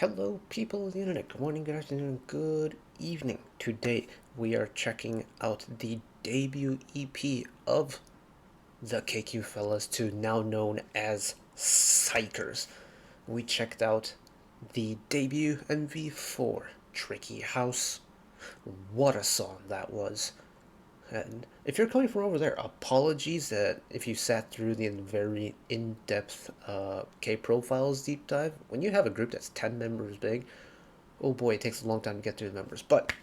Hello, people of the internet. Good morning, good afternoon, good evening. Today we are checking out the debut EP of the KQ Fellas, to now known as xikers. We checked out the debut MV for Tricky House. What a song that was. And if you're coming from over there, apologies that if you sat through the very in-depth K-Profiles deep dive. When you have a group that's 10 members big, oh boy, it takes a long time to get through the members. But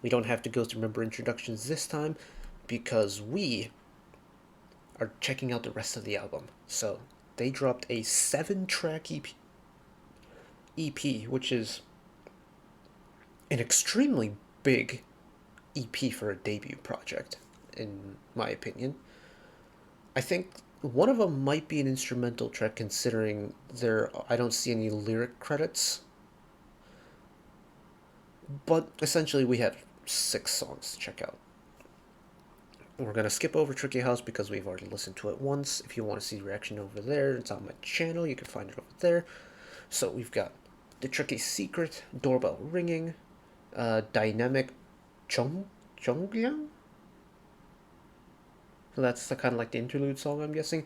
we don't have to go through member introductions this time because we are checking out the rest of the album. So they dropped a 7-track EP, which is an extremely big EP for a debut project, in my opinion. I think one of them might be an instrumental track, considering I don't see any lyric credits. But essentially, we have 6 songs to check out. We're going to skip over Tricky House because we've already listened to it once. If you want to see the reaction over there, it's on my channel. You can find it over there. So we've got The Tricky Secret, Doorbell Ringing, Dynamic Cheongryang? So that's the kind of like the interlude song, I'm guessing.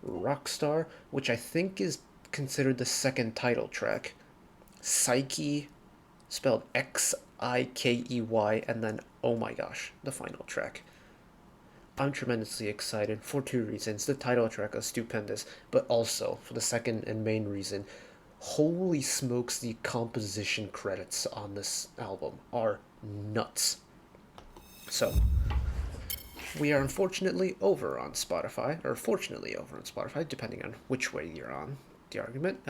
ROCKSTAR, which I think is considered the second title track. XIKEY, spelled XIKEY, and then, oh my gosh, the final track. I'm tremendously excited for 2 reasons. The title track is stupendous, but also for the second and main reason, holy smokes, the composition credits on this album are nuts. So, we are unfortunately over on Spotify, or fortunately over on Spotify, depending on which way you're on the argument.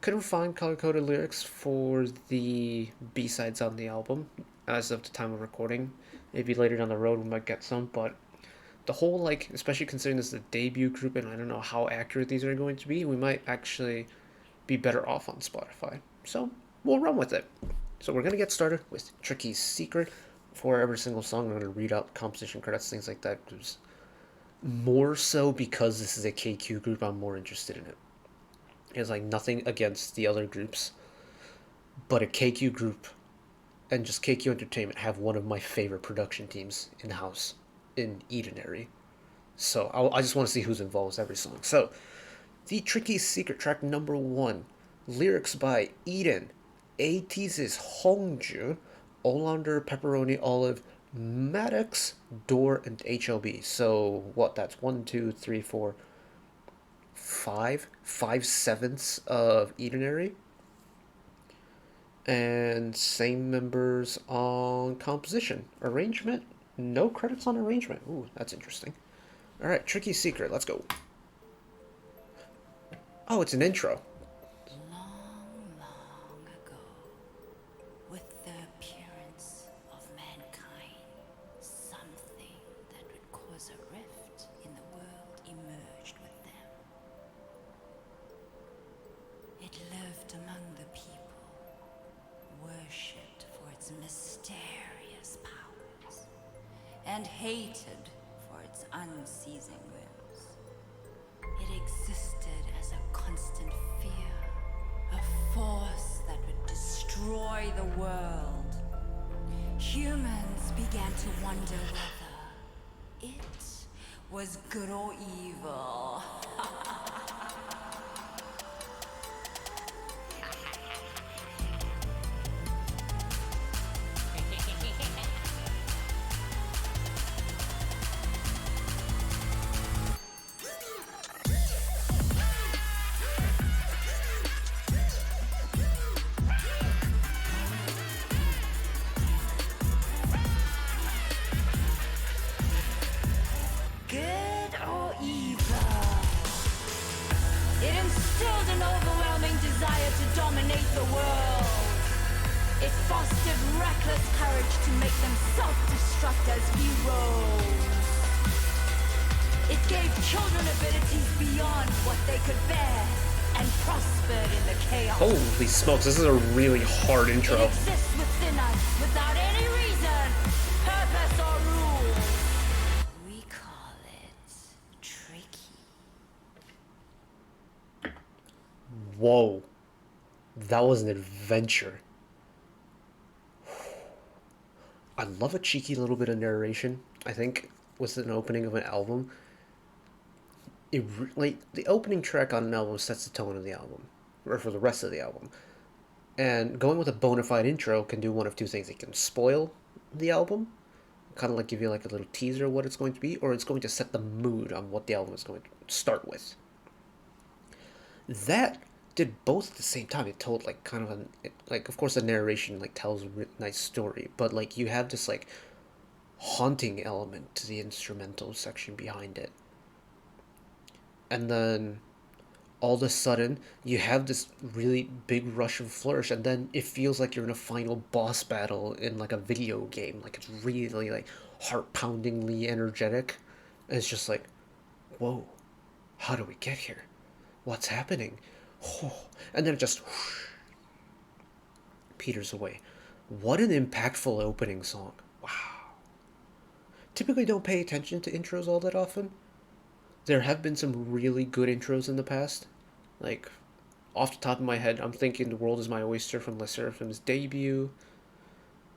Couldn't find color-coded lyrics for the B-sides on the album as of the time of recording. Maybe later down the road we might get some, but the whole, like, especially considering this is a debut group and I don't know how accurate these are going to be, we might actually be better off on Spotify. So, we'll run with it. So we're going to get started with Tricky's Secret. For every single song, I'm going to read out composition credits, things like that. More so because this is a KQ group, I'm more interested in it. It's like nothing against the other groups, but a KQ group and just KQ Entertainment have one of my favorite production teams in the house in Edenary. So I just want to see who's involved with every song. So, the Tricky Secret track number 1, lyrics by Eden, ATEEZ's Hongju, Olander, Pepperoni, Olive, Maddox, Door, and HLB. So what? That's 1, 2, 3, 4, 5, 5/7 of Edenary. And same members on composition. Arrangement, no credits on arrangement. Ooh, that's interesting. Alright, Tricky Secret, let's go. Oh, it's an intro. Mysterious powers, and hated for its unceasing whims. It existed as a constant fear, a force that would destroy the world. Humans began to wonder whether it was good or evil. To dominate the world. It fostered reckless courage to make them self-destruct as heroes. It gave children abilities beyond what they could bear and prospered in the chaos. Holy smokes, this is a really hard intro. It exists within us without any reason, purpose, or rules. We call it tricky. Whoa. That was an adventure. I love a cheeky little bit of narration. I think with an opening of an album, like the opening track on an album sets the tone of the album, or for the rest of the album. And going with a bona fide intro can do one of two things. It can spoil the album, kind of like give you like a little teaser of what it's going to be, or it's going to set the mood on what the album is going to start with. That did both at the same time. It told like kind of like, of course the narration like tells a nice story, but like you have this like haunting element to the instrumental section behind it. And then all of a sudden you have this really big rush of flourish, and then it feels like you're in a final boss battle in like a video game. Like it's really like heart-poundingly energetic. And it's just like, whoa, how do we get here? What's happening? Oh. And then it just whoosh, peters away. What an impactful opening song. Wow. Typically don't pay attention to intros all that often. There have been some really good intros in the past. Like, off the top of my head, I'm thinking The World Is My Oyster from LE SSERAFIM's debut.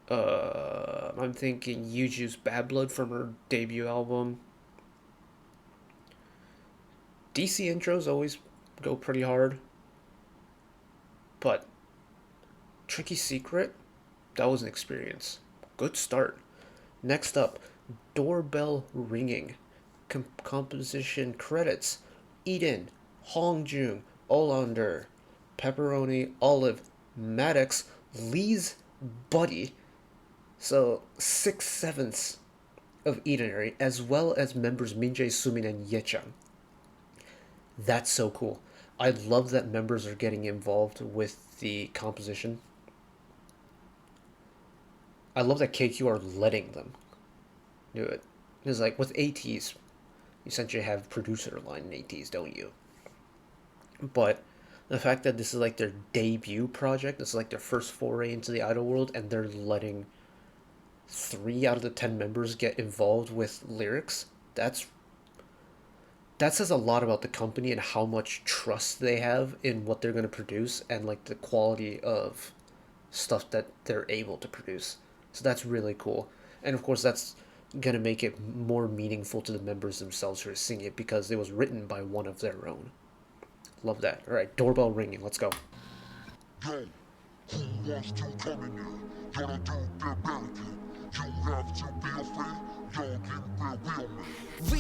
I'm thinking Yuju's Bad Blood from her debut album. DC intros always go pretty hard. But Tricky Secret, that was an experience. Good start. Next up, Doorbell Ringing. Composition credits: Eden, Hongjun, Olander, Pepperoni, Olive, Maddox, Lee's buddy. So 6/7 of Edenary, as well as members Minjae, Sumin, and Yechang. That's so cool. I love that members are getting involved with the composition. I love that KQ are letting them do it. It's like with ATs, you essentially have producer line in ATs, don't you? But the fact that this is like their debut project, this is like their first foray into the idol world, and they're letting 3 out of the 10 members get involved with lyrics, that says a lot about the company and how much trust they have in what they're going to produce and like the quality of stuff that they're able to produce. So that's really cool. And of course that's going to make it more meaningful to the members themselves who are singing it, because it was written by one of their own. Love that. All right, Doorbell Ringing. Let's go. Yo, who wants to come in here? Gotta do their barricade. You have to be afraid. Y'all can real me.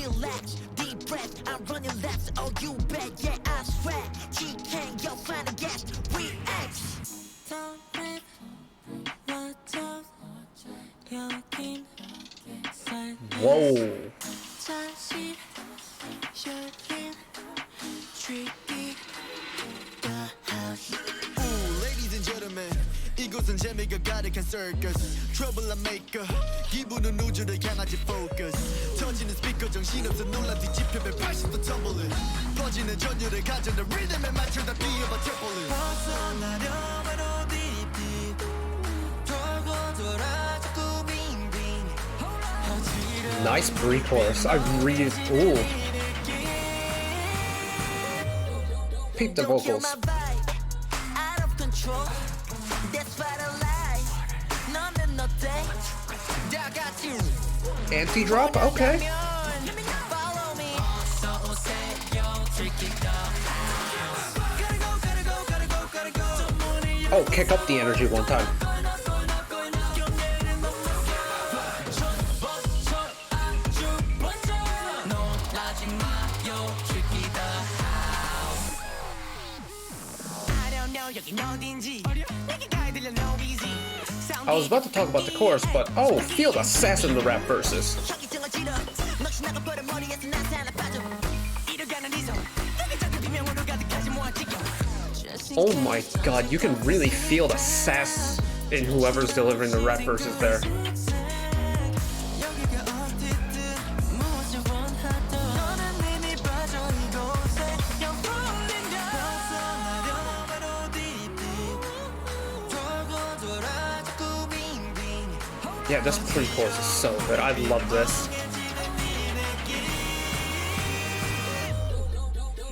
Relax, deep breath, I'm running laps, oh you bet, yeah I swear. Cheongryang, yo find a guest, we X. Don't breathe, watch out, 여긴 살. Whoa. 자신, 여긴 tricky, the house. Ooh, ladies and gentlemen, 이곳은 재미가 가득한 circus. Trouble I maker, 기분은 우주를 향하지 focus. 터지는 스피커 정신없어 놀라 뒤집혀 180도 tumbling. 퍼지는 전율을 가져다 리듬에 맞춰다 뛰어봐 트리플링. 벗어나려면 어디 빛 돌고 돌아 자꾸 빙빙. Nice pre-chorus. I really... Ooh. Peep the vocals. Out of control. That's what I like. 너는 어때? I got you. Anti-drop? Okay. Follow me. Oh, kick up the energy one time. I was about to talk about the chorus, but oh, feel the sass in the rap verses. Oh my god, you can really feel the sass in whoever's delivering the rap verses there. Yeah, this pre-chorus is so good. I love this.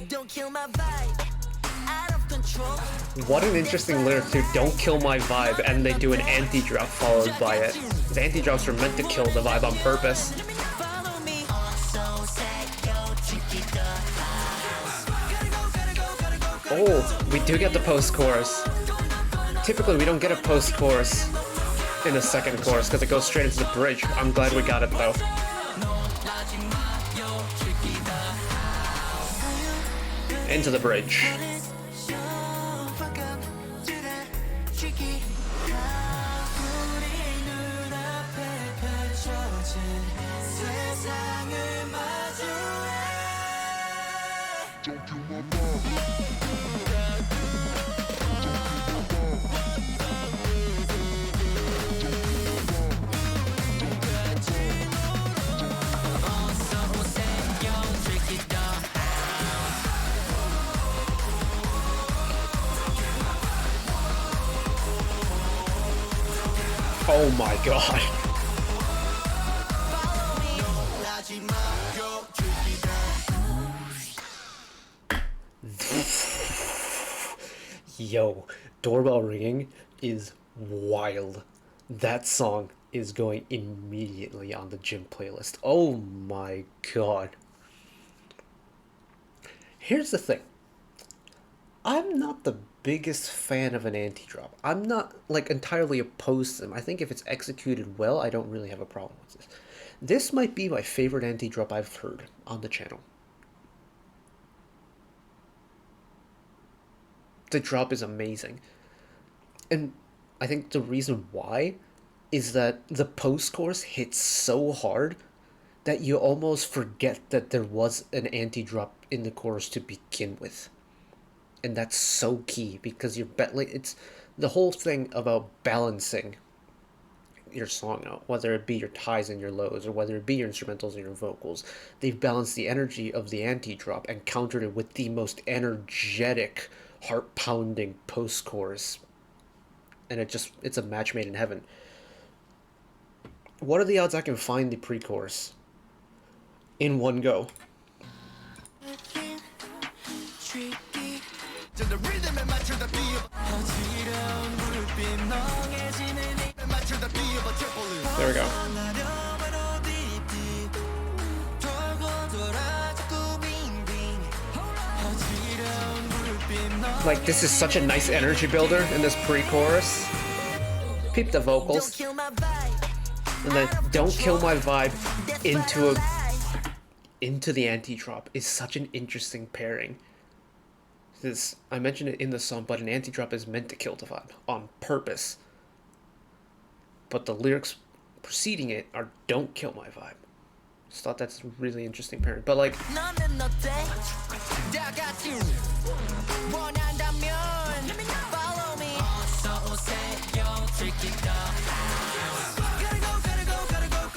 Don't kill my vibe. Out of control. What an interesting lyric to "Don't kill my vibe," and they do an anti-drop followed by it. The anti-drops are meant to kill the vibe on purpose. Oh, we do get the post-chorus. Typically, we don't get a post-chorus in the second chorus because it goes straight into the bridge. I'm glad we got it though. Into the bridge. Oh my god. Yo, Doorbell Ringing is wild. That song is going immediately on the gym playlist. Oh my god. Here's the thing. I'm not the biggest fan of an anti-drop. I'm not like entirely opposed to them. I think if it's executed well, I don't really have a problem with this. This might be my favorite anti-drop I've heard on the channel. The drop is amazing. And I think the reason why is that the post-chorus hits so hard that you almost forget that there was an anti-drop in the chorus to begin with. And that's so key because you're it's the whole thing about balancing your song out, whether it be your highs and your lows or whether it be your instrumentals and your vocals. They've balanced the energy of the anti-drop and countered it with the most energetic, heart-pounding post-chorus. And it's a match made in heaven. What are the odds I can find the pre-chorus in one go? There we go. Like, this is such a nice energy builder in this pre-chorus. Peep the vocals. And then "Don't Kill My Vibe" into the anti-drop is such an interesting pairing. I mentioned it in the song, but an anti-drop is meant to kill the vibe on purpose. But the lyrics preceding it are "Don't kill my vibe." Just thought that's a really interesting pairing. But like,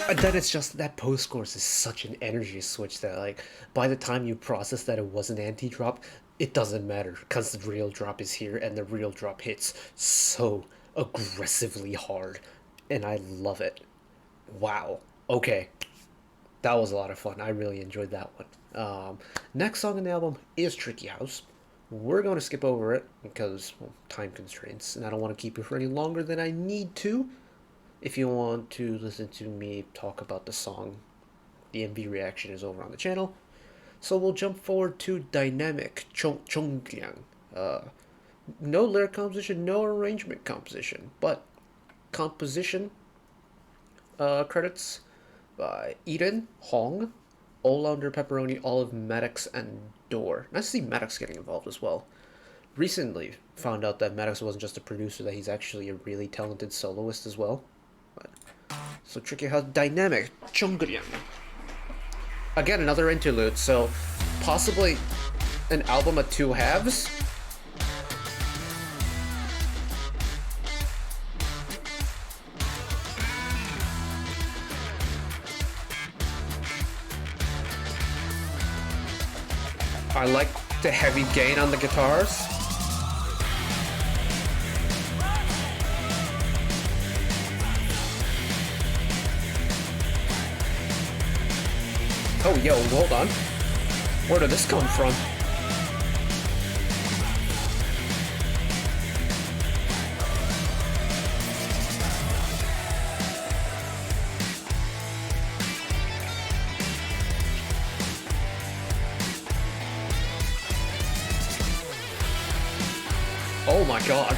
and then it's just that post-chorus is such an energy switch that, like, by the time you process that it was an anti-drop, it doesn't matter because the real drop is here and the real drop hits so aggressively hard. And I love it. Wow. Okay. That was a lot of fun. I really enjoyed that one. Next song on the album is Tricky House. We're going to skip over it because, well, time constraints, and I don't want to keep it for any longer than I need to. If you want to listen to me talk about the song, the MV reaction is over on the channel. So we'll jump forward to Dynamic, Cheongryang. No lyric composition, no arrangement composition, but composition credits by Eden, Hong, Olander, Pepperoni, Olive, Maddox, and Door. Nice to see Maddox getting involved as well. Recently found out that Maddox wasn't just a producer, that he's actually a really talented soloist as well. So Tricky House, Dynamic, Cheongryang. Again, another interlude, so possibly an album of two halves. I like the heavy gain on the guitars. Oh, yo, hold on. Where did this come from? Oh my god.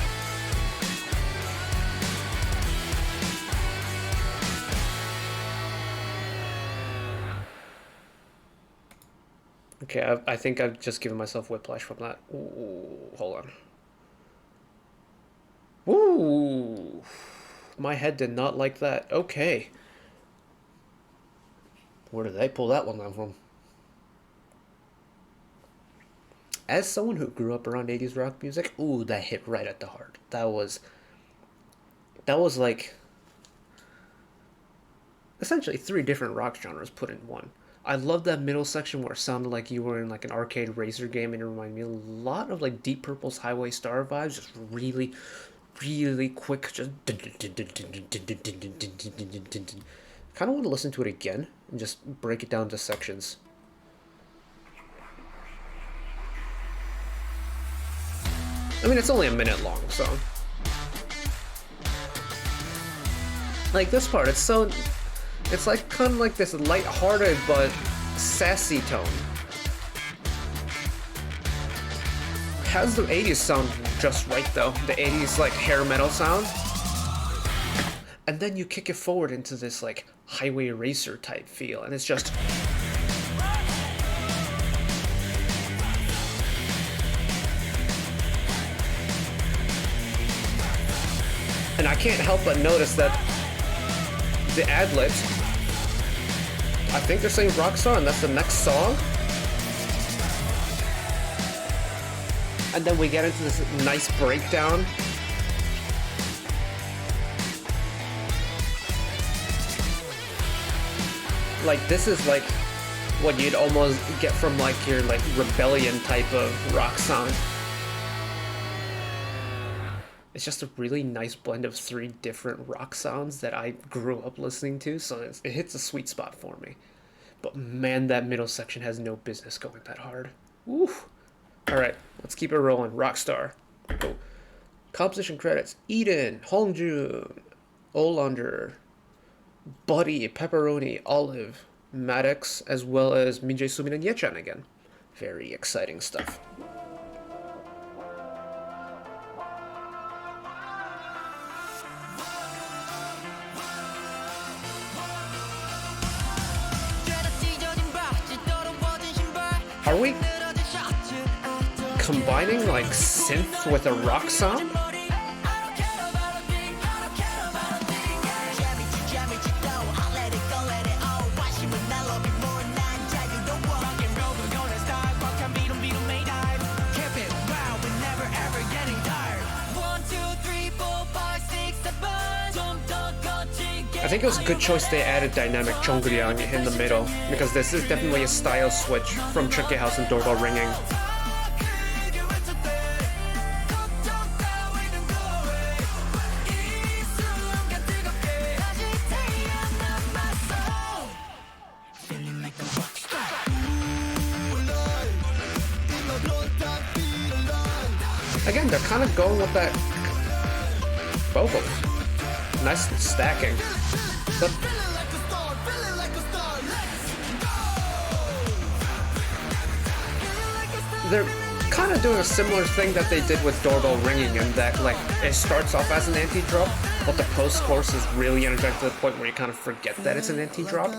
Okay, I think I've just given myself whiplash from that. Ooh, hold on. Ooh, my head did not like that. Okay. Where did they pull that one down from? As someone who grew up around 80s rock music, ooh, that hit right at the heart. That was like essentially 3 different rock genres put in one. I love that middle section where it sounded like you were in like an arcade racer game, and it reminded me a lot of like Deep Purple's Highway Star vibes, just really, really quick, just kind of want to listen to it again and just break it down into sections. I mean, it's only a minute long, so like this part, it's like kind of like this light-hearted but sassy tone. Has the 80s sound just right though, the 80s like hair metal sound. And then you kick it forward into this like highway racer type feel, and it's just and I can't help but notice that the ad-libs, I think they're saying Rockstar, and that's the next song. And then we get into this nice breakdown. Like, this is like what you'd almost get from like your like rebellion type of rock sound. It's just a really nice blend of 3 different rock sounds that I grew up listening to, so it hits a sweet spot for me. But man, that middle section has no business going that hard. Oof. Alright, let's keep it rolling. Rockstar. Go. Composition credits: Eden, Hongjun, Olander, Buddy, Pepperoni, Olive, Maddox, as well as Min Jae-sumin and Yechan again. Very exciting stuff. Are we combining like synth with a rock sound? I think it was a good choice they added dynamic Cheongryang in the middle, because this is definitely a style switch from Tricky House and Doorbell Ringing. Again, they're kind of going with that vocals. Nice stacking. But they're kind of doing a similar thing that they did with Doorbell Ringing, in that like it starts off as an anti-drop, but the post-chorus is really energetic to the point where you kind of forget that it's an anti-drop.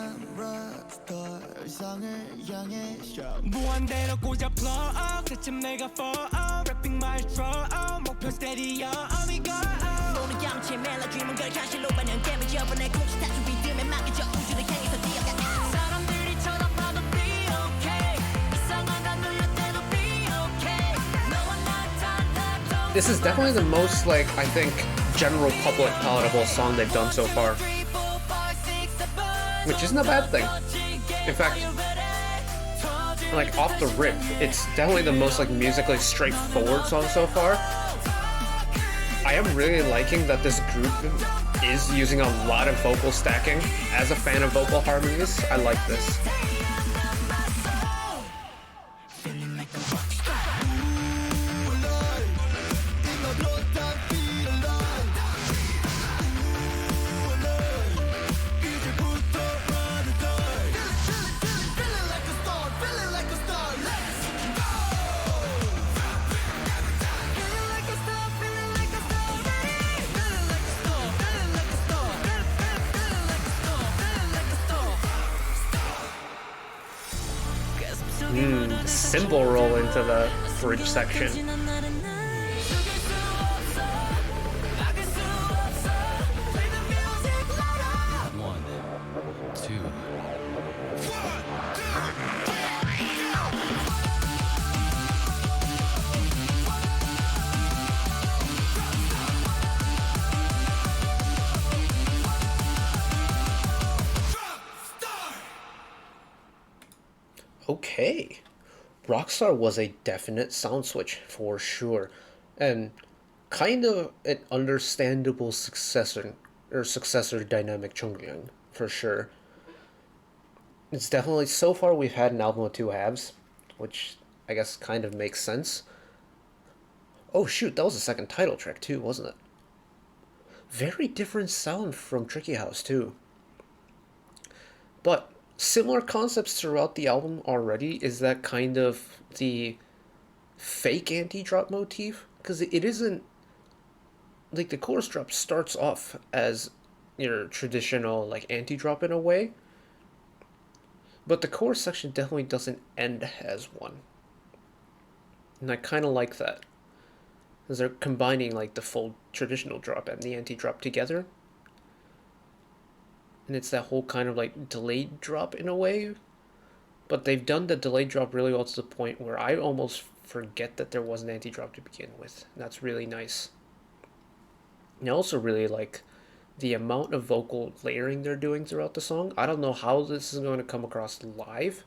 This is definitely the most, like, I think, general public palatable song they've done so far. Which isn't a bad thing. In fact, like, off the rip, it's definitely the most, like, musically straightforward song so far. I am really liking that this group is using a lot of vocal stacking. As a fan of vocal harmonies, I like this. cymbal roll into the bridge section. One, two. Okay. Rockstar was a definite sound switch for sure, and kind of an understandable successor dynamic Cheongryang for sure. It's definitely, so far we've had an album of two halves, which I guess kind of makes sense. Oh shoot, that was the second title track too, wasn't it? Very different sound from Tricky House too. But similar concepts throughout the album already is that kind of the fake anti-drop motif, because it isn't like the chorus drop starts off as your traditional like anti-drop in a way, but the chorus section definitely doesn't end as one, and I kind of like that, because they're combining like the full traditional drop and the anti-drop together. And it's that whole kind of like delayed drop in a way. But they've done the delayed drop really well to the point where I almost forget that there was an anti-drop to begin with. And that's really nice. And I also really like the amount of vocal layering they're doing throughout the song. I don't know how this is going to come across live,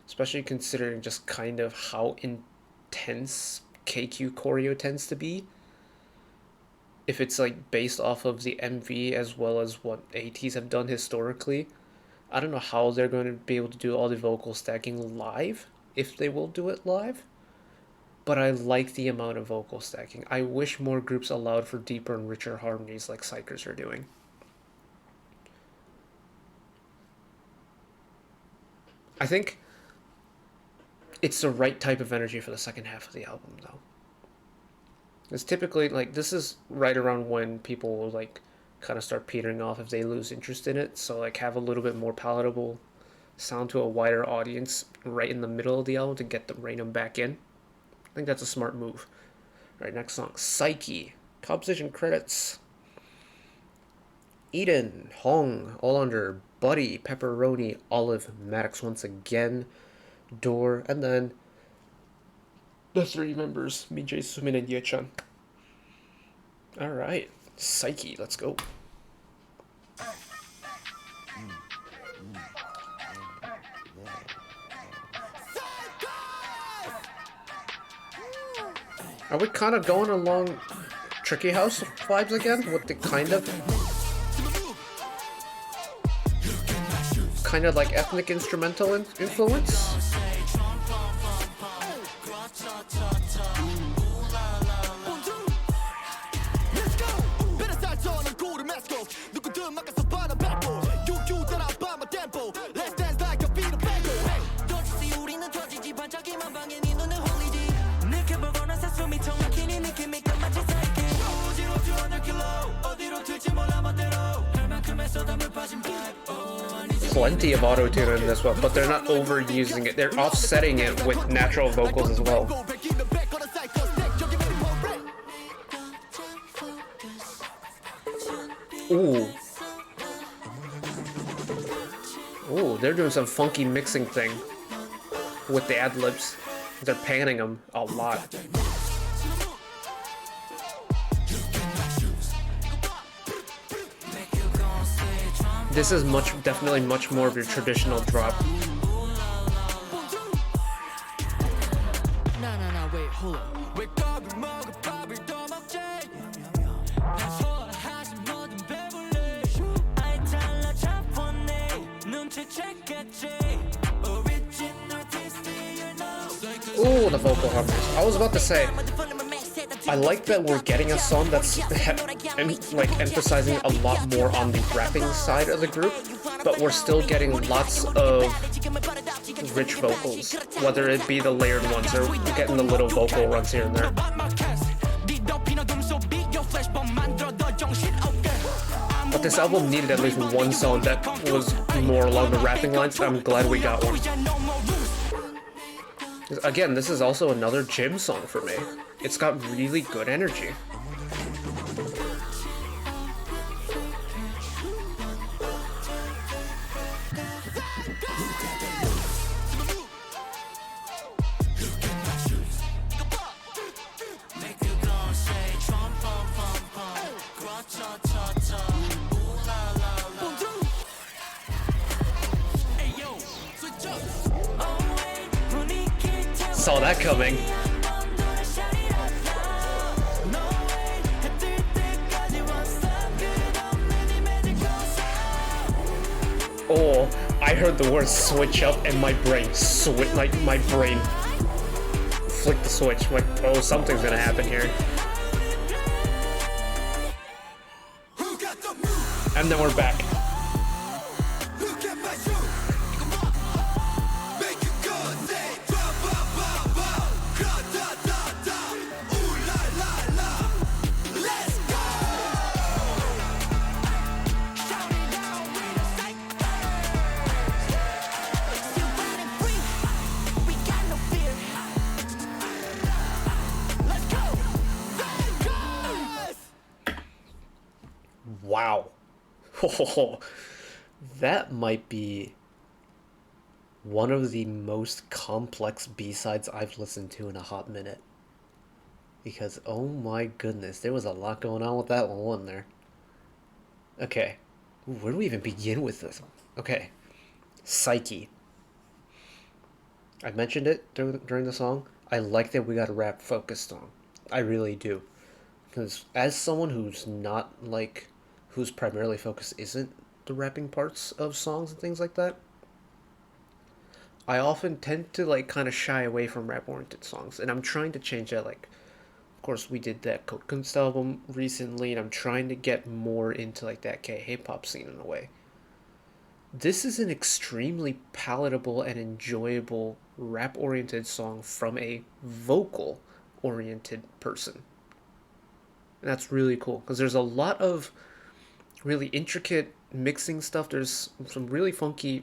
especially considering just kind of how intense KQ choreo tends to be. If it's like based off of the MV as well as what ATs have done historically, I don't know how they're going to be able to do all the vocal stacking live, if they will do it live. But I like the amount of vocal stacking. I wish more groups allowed for deeper and richer harmonies like xikers are doing. I think it's the right type of energy for the second half of the album though. It's typically, like, this is right around when people will, like, kind of start petering off if they lose interest in it. So, like, have a little bit more palatable sound to a wider audience right in the middle of the album to get them, rein them back in. I think that's a smart move. All right, next song, XIKEY. Composition credits. Eden, Hong, All Under, Buddy, Pepperoni, Olive, Maddox once again, Door, and then the three members, Minjae, Sumin, and Yechan. Alright, XIKEY, let's go. Are we kind of going along Tricky House vibes again? With the kind of like ethnic instrumental influence? Plenty of auto-tune in this one, but they're not overusing it. They're offsetting it with natural vocals as well. Ooh. Ooh, they're doing some funky mixing thing with the ad-libs. They're panning them a lot. This is definitely much more of your traditional drop. Ooh, the vocal harmonies. I was about to say, I like that we're getting a song that's like emphasizing a lot more on the rapping side of the group, but we're still getting lots of rich vocals, whether it be the layered ones or getting the little vocal runs here and there. But this album needed at least one song that was more along the rapping lines. I'm glad we got one. Again, this is also another gym song for me. It's got really good energy. Saw that coming. Oh, I heard the word switch up and my brain my brain flicked the switch. Like, oh, something's gonna happen here. And then we're back. Wow. That might be one of the most complex B-sides I've listened to in a hot minute. Because, oh my goodness, there was a lot going on with that one, wasn't there? Okay. Ooh, where do we even begin with this? Okay. XIKEY. I mentioned it during the song. I like that we got a rap focused song. I really do. Because as someone who's not like... whose primarily focus isn't the rapping parts of songs and things like that, I often tend to like kind of shy away from rap-oriented songs, and I'm trying to change that. Like, of course, we did that Code Kunst album recently, and I'm trying to get more into like that K-hip-hop scene in a way. This is an extremely palatable and enjoyable rap-oriented song from a vocal-oriented person. And that's really cool, because there's a lot of really intricate mixing stuff. There's some really funky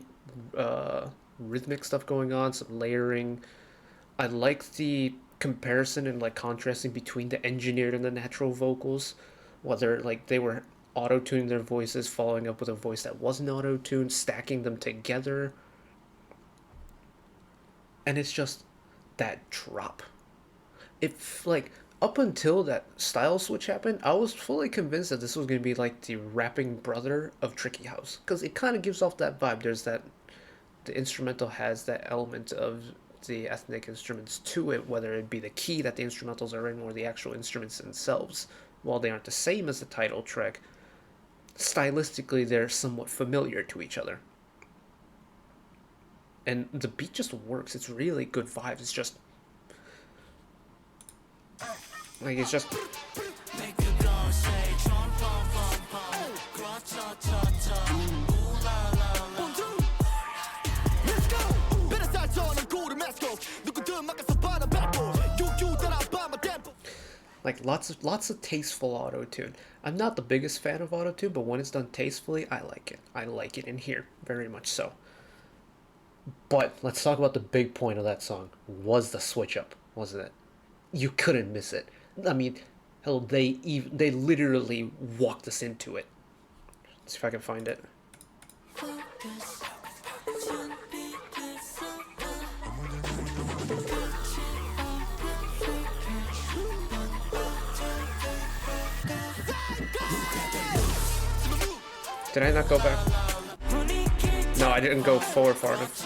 rhythmic stuff going on, some layering. I like the comparison and like contrasting between the engineered and the natural vocals, whether like they were auto-tuning their voices, following up with a voice that wasn't auto-tuned, stacking them together. And it's just that drop. If like up until that style switch happened, I was fully convinced that this was going to be like the rapping brother of Tricky House, because it kind of gives off that vibe. There's that, the instrumental has that element of the ethnic instruments to it, whether it be the key that the instrumentals are in or the actual instruments themselves. While they aren't the same as the title track, stylistically they're somewhat familiar to each other. And the beat just works. It's really good vibes. It's just like, it's just... like lots of tasteful auto-tune. I'm not the biggest fan of auto-tune, but when it's done tastefully, I like it. I like it in here, very much so. But let's talk about the big point of that song. Was the switch up, wasn't it? You couldn't miss it. I mean, hell, they literally walked us into it. Let's see if I can find it. Did I not go back? No, I didn't go forward far enough.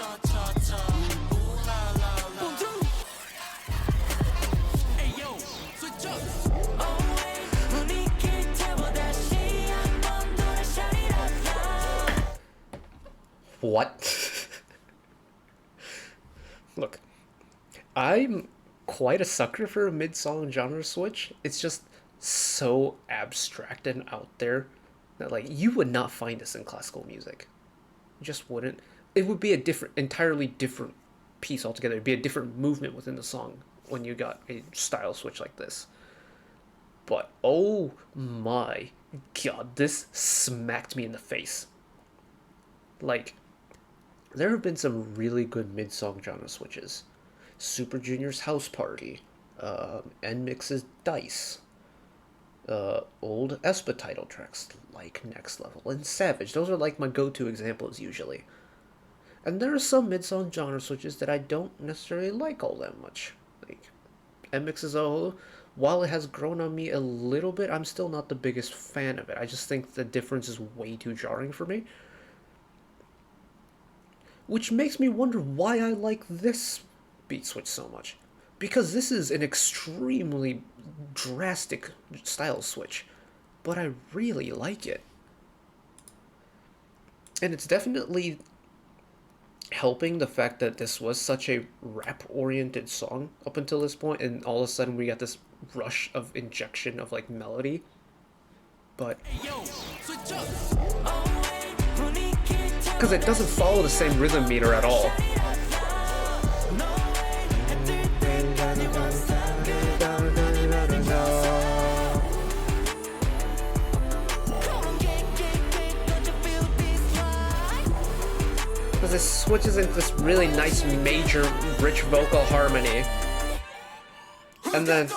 What? Look, I'm quite a sucker for a mid-song genre switch. It's just so abstract and out there that, like, you would not find this in classical music. You just wouldn't. It would be a entirely different piece altogether. It'd be a different movement within the song when you got a style switch like this. But oh my god, this smacked me in the face. Like, there have been some really good mid-song genre switches. Super Junior's House Party, NMIX's Dice, old aespa title tracks like Next Level and Savage. Those are like my go-to examples usually. And there are some mid-song genre switches that I don't necessarily like all that much. Like NMIX as a whole, while it has grown on me a little bit, I'm still not the biggest fan of it. I just think the difference is way too jarring for me. Which makes me wonder why I like this beat switch so much. Because this is an extremely drastic style switch, but I really like it. And it's definitely helping the fact that this was such a rap-oriented song up until this point, and all of a sudden we got this rush of injection of like melody. But because it doesn't follow the same rhythm meter at all. Because it switches into this really nice major rich vocal harmony, and then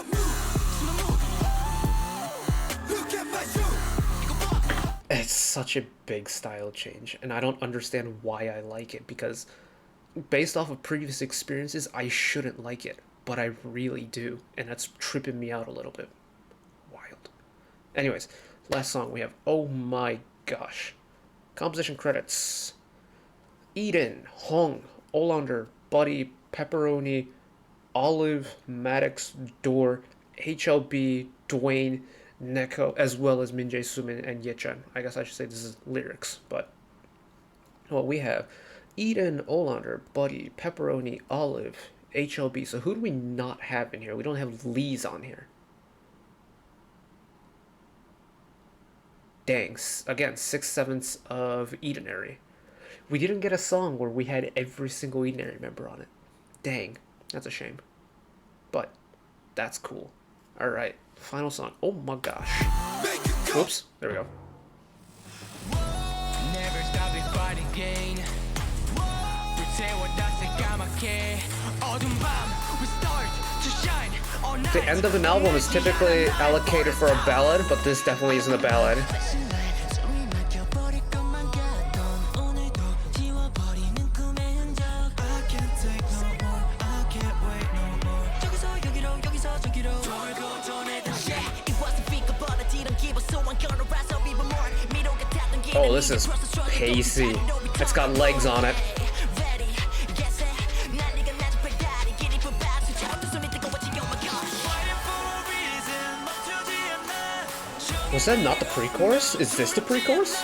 it's such a big style change, and I don't understand why I like it, because based off of previous experiences I shouldn't like it, but I really do, and that's tripping me out a little bit. Wild. Anyways, last song we have Oh My Gosh. Composition credits: Eden, Hong, Olander, Buddy, Pepperoni, Olive, Maddox, Door, HLB, Dwayne, Neko, as well as Minjae Sumin and Yechan. I guess I should say this is lyrics, but well, we have Eden, Olander, Buddy, Pepperoni, Olive, HLB. So who do we not have in here? We don't have Lee's on here. Dang, again, 6/7 of Edenary. We didn't get a song where we had every single Edenary member on it. Dang, that's a shame. But that's cool. Alright, final song. Oh my gosh. Whoops, there we go. Never stop it fighting again. The end of an album is typically allocated for a ballad, but this definitely isn't a ballad. Oh, this is pacey. It's got legs on it. Was that not the pre-chorus? Is this the pre-chorus?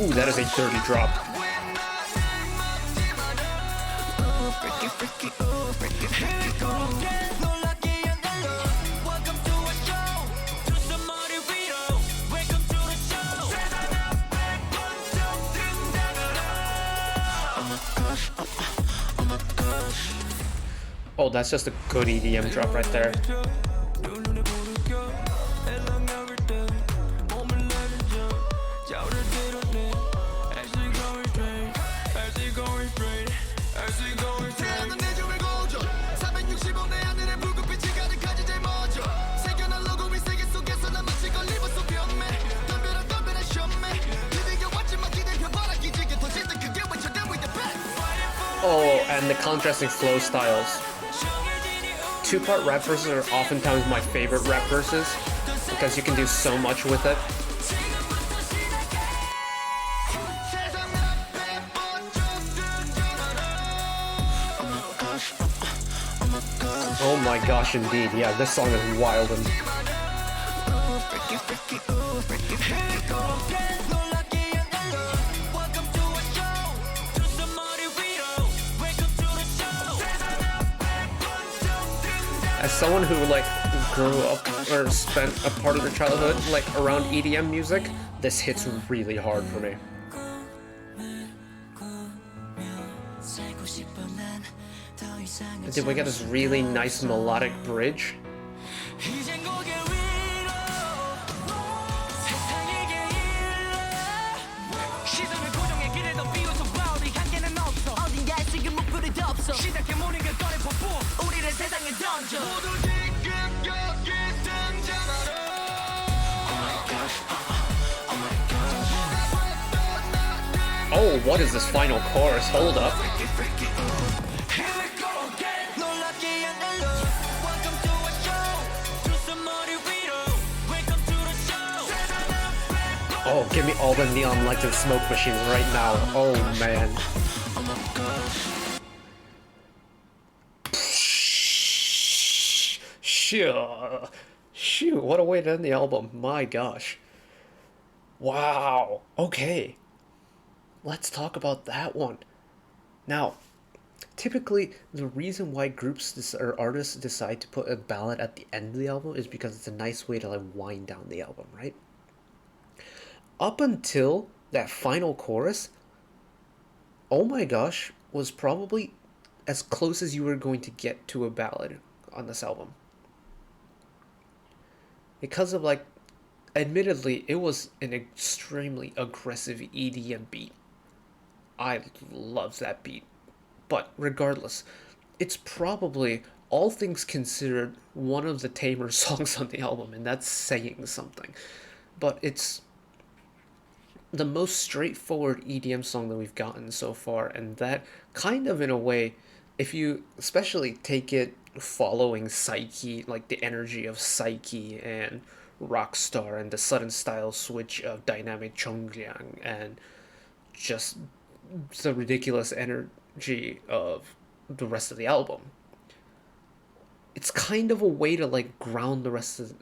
Ooh, that is a dirty drop. Oh, that's just a good EDM drop right there. Oh, and the contrasting flow styles. Two-part rap verses are oftentimes my favorite rap verses because you can do so much with it. Oh my gosh, indeed. Yeah, this song is wild and... As someone who like grew up or spent a part of their childhood like around EDM music, this hits really hard for me. And then we get this really nice melodic bridge. 던져 Oh, what is this final chorus? Hold up. Oh, give me all the neon lights and smoke machines right now. Oh, man. Shoot, what a way to end the album. My gosh. Wow. Okay. Let's talk about that one. Now, typically, the reason why groups or artists decide to put a ballad at the end of the album is because it's a nice way to like wind down the album, right? Up until that final chorus, oh my gosh, was probably as close as you were going to get to a ballad on this album. Because of like, admittedly, it was an extremely aggressive EDM beat. I love that beat. But regardless, it's probably, all things considered, one of the tamer songs on the album, and that's saying something. But it's the most straightforward EDM song that we've gotten so far, and that kind of in a way, if you especially take it following XIKEY, like the energy of XIKEY and ROCKSTAR and the sudden style switch of dynamic Cheongryang and just the ridiculous energy of the rest of the album, it's kind of a way to like ground the rest of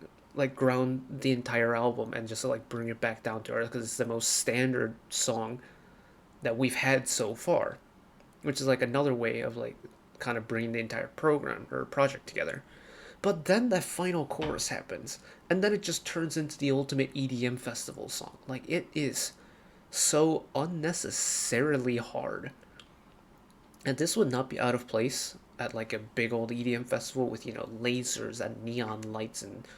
ground the entire album and just like bring it back down to earth, because it's the most standard song that we've had so far, which is like another way of like kind of bringing the entire program or project together. But then that final chorus happens, and then it just turns into the ultimate EDM festival song. Like, it is so unnecessarily hard. And this would not be out of place at like a big old EDM festival with, you know, lasers and neon lights and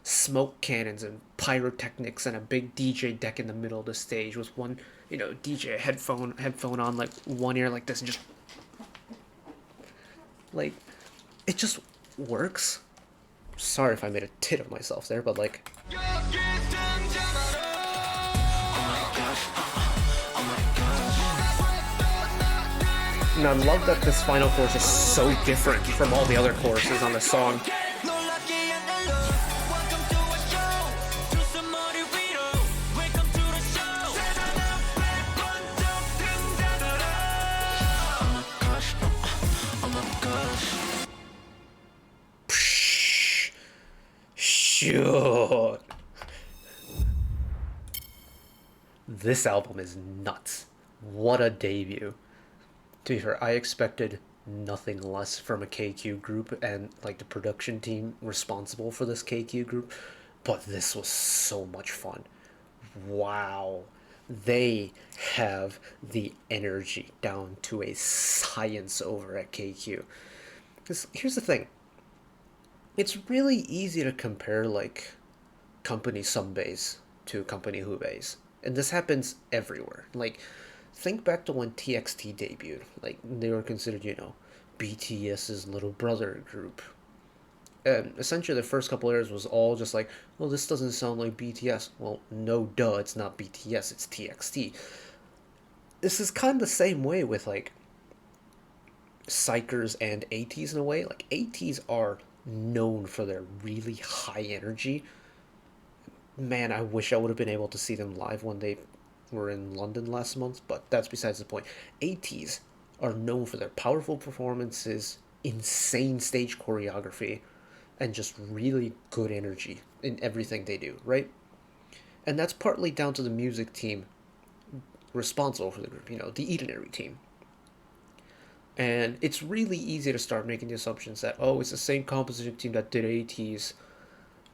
smoke cannons and pyrotechnics and a big DJ deck in the middle of the stage with one, you know, DJ headphone on like one ear like this, and just like, it just works. Sorry if I made a tit of myself there, but like, and I love that this final chorus is so different from all the other choruses on the song. Shoot. This album is nuts. What a debut. To be fair, I expected nothing less from a KQ group and like the production team responsible for this KQ group, but this was so much fun. Wow. They have the energy down to a science over at KQ. Because here's the thing. It's really easy to compare like company Sunbays to company Hubays. And this happens everywhere. Like, think back to when TXT debuted. Like, they were considered, you know, BTS's little brother group. And essentially the first couple years was all just like, well, this doesn't sound like BTS. Well, no duh, it's not BTS, it's TXT. This is kind of the same way with like xikers and ATEEZ in a way. Like, ATEEZ are known for their really high energy. Man, I wish I would have been able to see them live when they were in London last month, but that's besides the point. ATEEZ are known for their powerful performances, insane stage choreography, and just really good energy in everything they do, right? And that's partly down to the music team responsible for the group, you know, the Edenary team. And it's really easy to start making the assumptions that, oh, it's the same composition team that did ATEEZ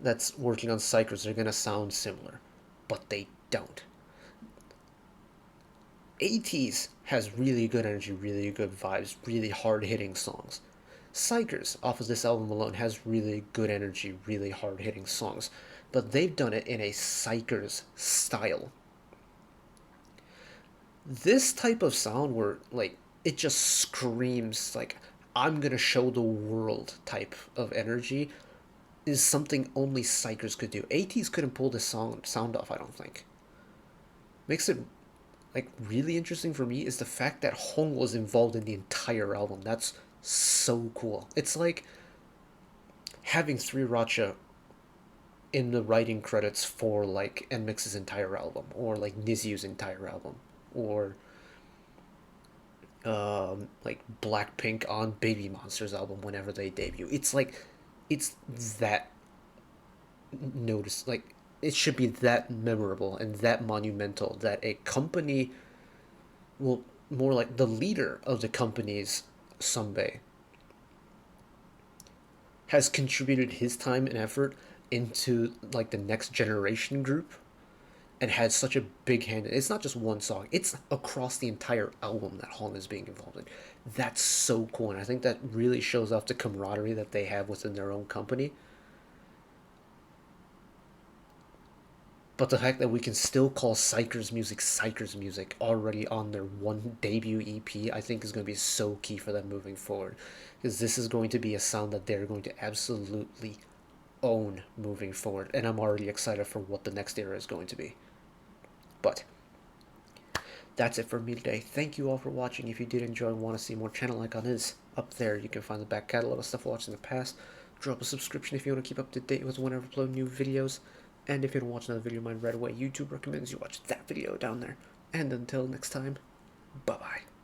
that's working on xikers, they're going to sound similar. But they don't. ATEEZ has really good energy, really good vibes, really hard-hitting songs. xikers, off of this album alone, has really good energy, really hard-hitting songs. But they've done it in a xikers style. This type of sound where, like, it just screams, like, I'm gonna show the world type of energy is something only Psychers could do. ATs couldn't pull this sound off, I don't think. Makes it like really interesting for me is the fact that Hong was involved in the entire album. That's so cool. It's like having 3ROCKSTAR in the writing credits for like NMIX's entire album, or like Nizyu's entire album, or like Blackpink on Baby Monster's album whenever they debut. It's like, it's that like it should be that memorable and that monumental that a company, well, more like the leader of the company's Sunbae, has contributed his time and effort into like the next generation group and had such a big hand. It's not just one song, it's across the entire album that Hong is being involved in. That's so cool, and I think that really shows off the camaraderie that they have within their own company. But the fact that we can still call Psychers music already on their one debut EP, I think is going to be so key for them moving forward. Because this is going to be a sound that they're going to absolutely own moving forward. And I'm already excited for what the next era is going to be. But that's it for me today. Thank you all for watching. If you did enjoy and want to see more, channel icon is up there. You can find the back catalog of stuff I watched in the past. Drop a subscription if you want to keep up to date with whenever I upload new videos. And if you don't watch another video of mine right away, YouTube recommends you watch that video down there. And until next time, bye-bye.